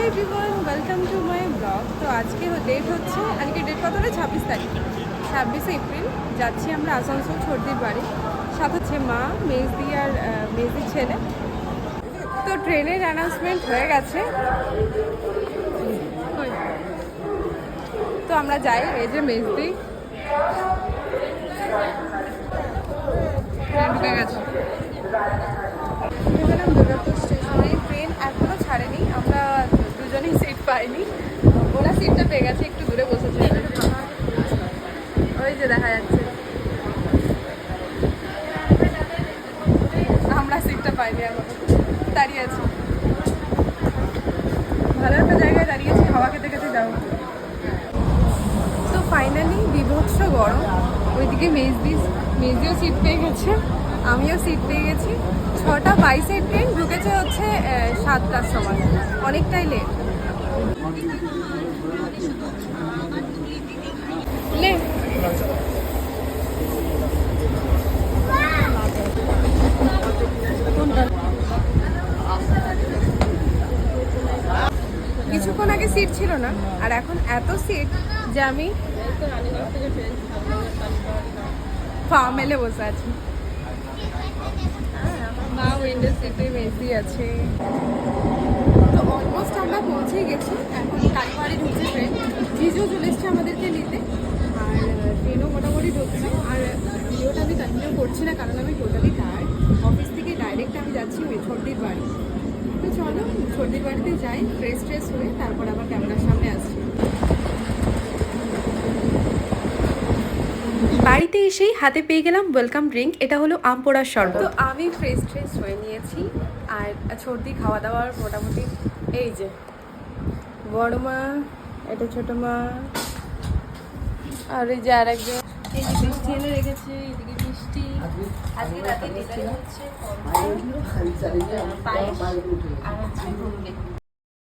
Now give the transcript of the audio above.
Everyone, welcome to my blog. তো আজকে date হচ্ছে, আজকে ডেট কত হলো? 26 তারিখ, 26 এপ্রিল। যাচ্ছি আমরা আসানসোল ছোটদির বাড়ি। সাথে হচ্ছে মা, মেজদি আর মেজদির ছেলে। তো ট্রেনের অ্যানাউন্সমেন্ট হয়ে গেছে, তো আমরা যাই। এই যে মেজদি ট্রেন ঢুকে গেছে। গেলাম দুর্গাপুর স্টেশনে। ট্রেন এখনও ছাড়েনি, আমরা দুজনেই সিট পাইনি। ওরা সিটটা পেয়ে গেছে, একটু দূরে বসেছে। ওই যে দেখা যাচ্ছে, আমরা সিটটা পাইনি, এখন দাঁড়িয়ে আছি। ভালো একটা জায়গায় দাঁড়িয়েছি, হাওয়া খেতে খেতে যাবো। তো ফাইনালি বিভৎস গরম। ওইদিকে মেজদিও সিট পেয়ে গেছে, আমিও সিট পেয়ে গেছি। 6:22 ট্রেন ঢুকেছে হচ্ছে 7টার সময়, অনেকটাই লেট। কিছুক্ষণ আগে সিট ছিল না, আর এখন এত সিট যে আমি পা মেলে বসে আছি। মা উইন্ডো সিটে মেজদি আছে। তো অলমোস্ট আমরা পৌঁছেই গেছি। এখন কালীবাড়ি ঢুকছে ট্রেন, জিজু চলে এসছে আমাদেরকে নিতে। আর ট্রেনও মোটামুটি ঢুকছে। আর ভিডিওটা আমি কন্টিনিউ করছি না, কারণ আমি টোটালি টায়ার্ড। অফিস থেকে ডাইরেক্ট আমি যাচ্ছি ছোটদির বাড়ি। তো চলো ছোটদির বাড়িতে যাই, ফ্রেশ হয়ে তারপর আবার ক্যামেরার সামনে আসছি। বাড়িতে এসেই হাতে পেয়ে গেলাম ওয়েলকাম ড্রিঙ্ক। এটা হলো আম পোড়ার শরবত। তো আমি ফ্রেশ হয়ে নিয়েছি, আর সর্দি খাওয়া দাওয়ার মোটামুটি। এই যে বড় মা, এটা ছোট মা, আর এই যে আর একজন। এই যে মিষ্টি এনে রেখেছে, এদিকে মিষ্টি। আজকে রাতে ডিনারে হচ্ছে পায়েস আর হচ্ছে